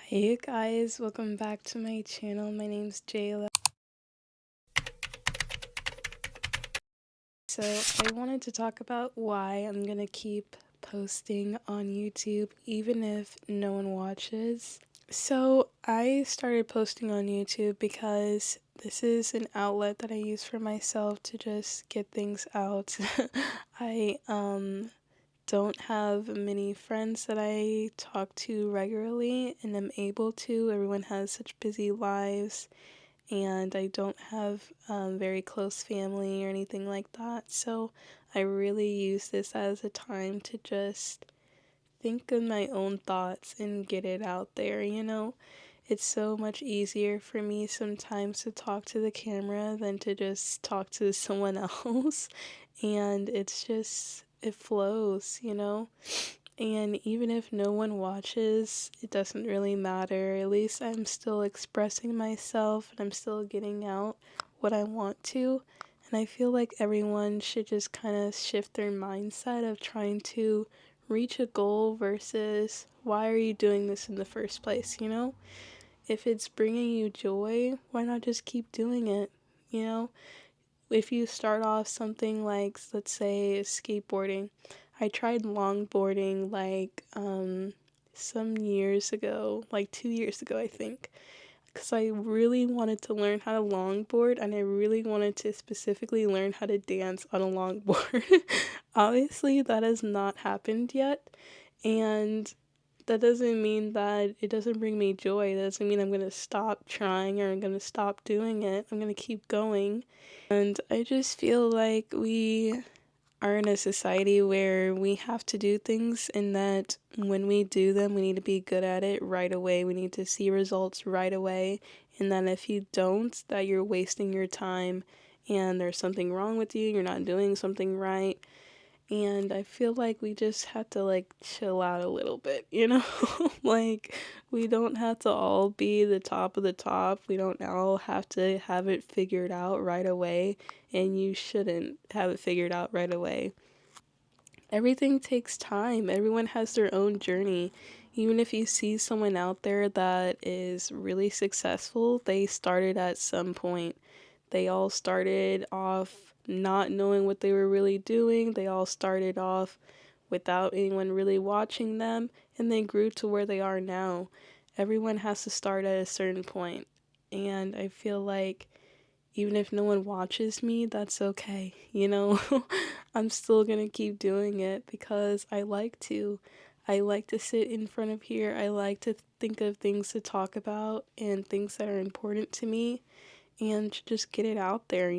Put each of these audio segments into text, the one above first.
Hey guys, welcome back to my channel. My name's Jayla. So I wanted to talk about why I'm gonna keep posting on YouTube even if no one watches. So I started posting on YouTube because this is an outlet that I use for myself to just get things out. I don't have many friends that I talk to regularly and am able to. Everyone has such busy lives, and I don't have very close family or anything like that. So I really use this as a time to just think of my own thoughts and get it out there. It's so much easier for me sometimes to talk to the camera than to just talk to someone else. And it flows. And even if no one watches, it doesn't really matter. At least I'm still expressing myself and I'm still getting out what I want to. And I feel like everyone should just kind of shift their mindset of trying to reach a goal versus why are you doing this in the first place? If it's bringing you joy, why not just keep doing it? You know, if you start off something like, let's say, skateboarding. I tried longboarding like some years ago, like 2 years ago, I think, because I really wanted to learn how to longboard and I really wanted to specifically learn how to dance on a longboard. Obviously, that has not happened yet, and that doesn't mean that it doesn't bring me joy. That doesn't mean I'm gonna stop trying or I'm gonna stop doing it. I'm gonna keep going. And I just feel like we are in a society where we have to do things, and that when we do them, we need to be good at it right away. We need to see results right away. And that if you don't, that you're wasting your time and there's something wrong with you, you're not doing something right. And I feel like we just have to like chill out a little bit? Like, we don't have to all be the top of the top. We don't all have to have it figured out right away, and you shouldn't have it figured out right away. Everything takes time. Everyone has their own journey. Even if you see someone out there that is really successful, they started at some point. They all started off not knowing what they were really doing. They all started off without anyone really watching them, and they grew to where they are now. Everyone has to start at a certain point. And I feel like even if no one watches me, that's okay. I'm still gonna keep doing it because I like to. I like to sit in front of here. I like to think of things to talk about and things that are important to me and just get it out there.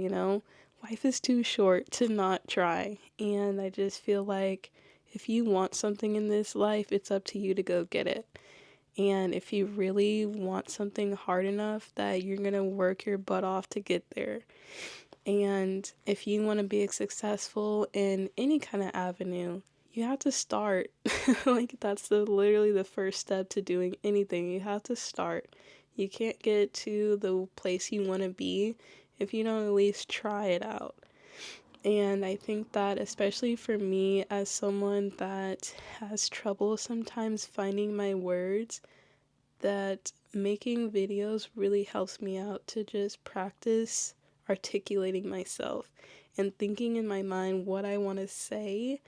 Life is too short to not try, and I just feel like if you want something in this life, it's up to you to go get it. And if you really want something hard enough, that you're gonna work your butt off to get there. And if you want to be successful in any kind of avenue, you have to start. Like, that's literally the first step to doing anything. You have to start. You can't get to the place you want to be if you don't at least try it out. And I think that, especially for me, as someone that has trouble sometimes finding my words, that making videos really helps me out to just practice articulating myself and thinking in my mind what I want to say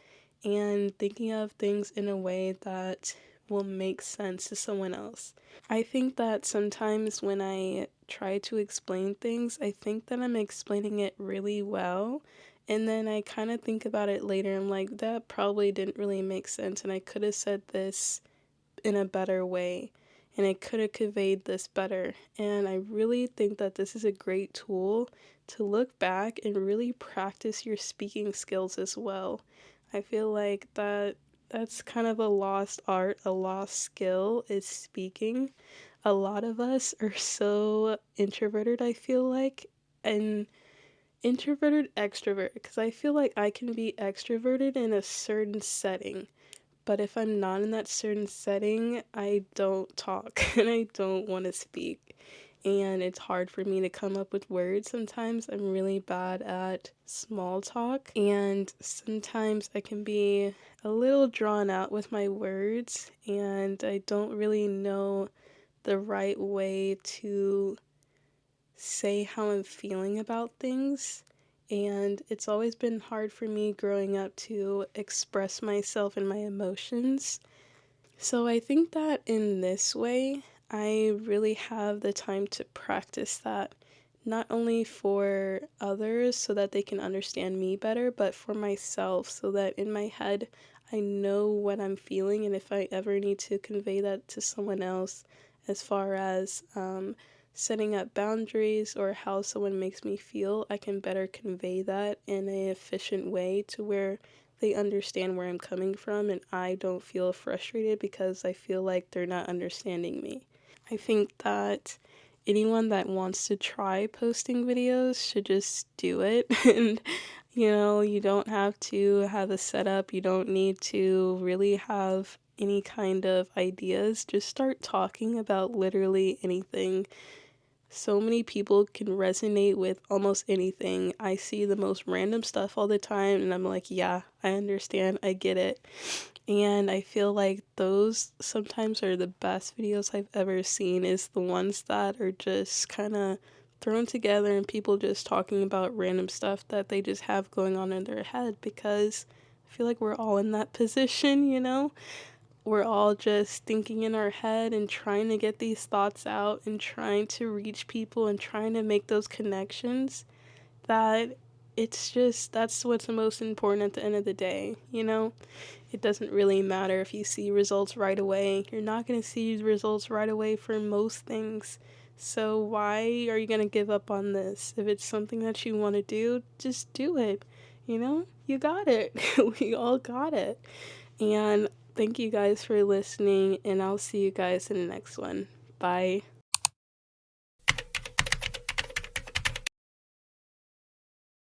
and thinking of things in a way that will make sense to someone else. I think that sometimes when I try to explain things, I think that I'm explaining it really well. And then I kind of think about it later. I'm like, that probably didn't really make sense, and I could have said this in a better way, and I could have conveyed this better. And I really think that this is a great tool to look back and really practice your speaking skills as well. I feel like that's kind of a lost art, a lost skill is speaking. A lot of us are so introverted, I feel like, and introverted extrovert, because I feel like I can be extroverted in a certain setting, but if I'm not in that certain setting, I don't talk and I don't want to speak. And it's hard for me to come up with words sometimes. I'm really bad at small talk, and sometimes I can be a little drawn out with my words, and I don't really know the right way to say how I'm feeling about things. And it's always been hard for me growing up to express myself and my emotions. So I think that in this way, I really have the time to practice that, not only for others so that they can understand me better, but for myself so that in my head, I know what I'm feeling, and if I ever need to convey that to someone else, as far as setting up boundaries or how someone makes me feel, I can better convey that in an efficient way to where they understand where I'm coming from and I don't feel frustrated because I feel like they're not understanding me. I think that anyone that wants to try posting videos should just do it. And, you don't have to have a setup, you don't need to really have any kind of ideas. Just start talking about literally anything. So many people can resonate with almost anything. I see the most random stuff all the time, and I'm like, yeah, I understand, I get it. And I feel like those sometimes are the best videos I've ever seen, is the ones that are just kind of thrown together and people just talking about random stuff that they just have going on in their head, because I feel like we're all in that position. We're all just thinking in our head and trying to get these thoughts out and trying to reach people and trying to make those connections, that it's just that's what's the most important at the end of the day. It doesn't really matter if you see results right away. You're not going to see results right away for most things. So why are you going to give up on this? If it's something that you want to do, just do it. You got it. We all got it. And thank you guys for listening, and I'll see you guys in the next one. Bye.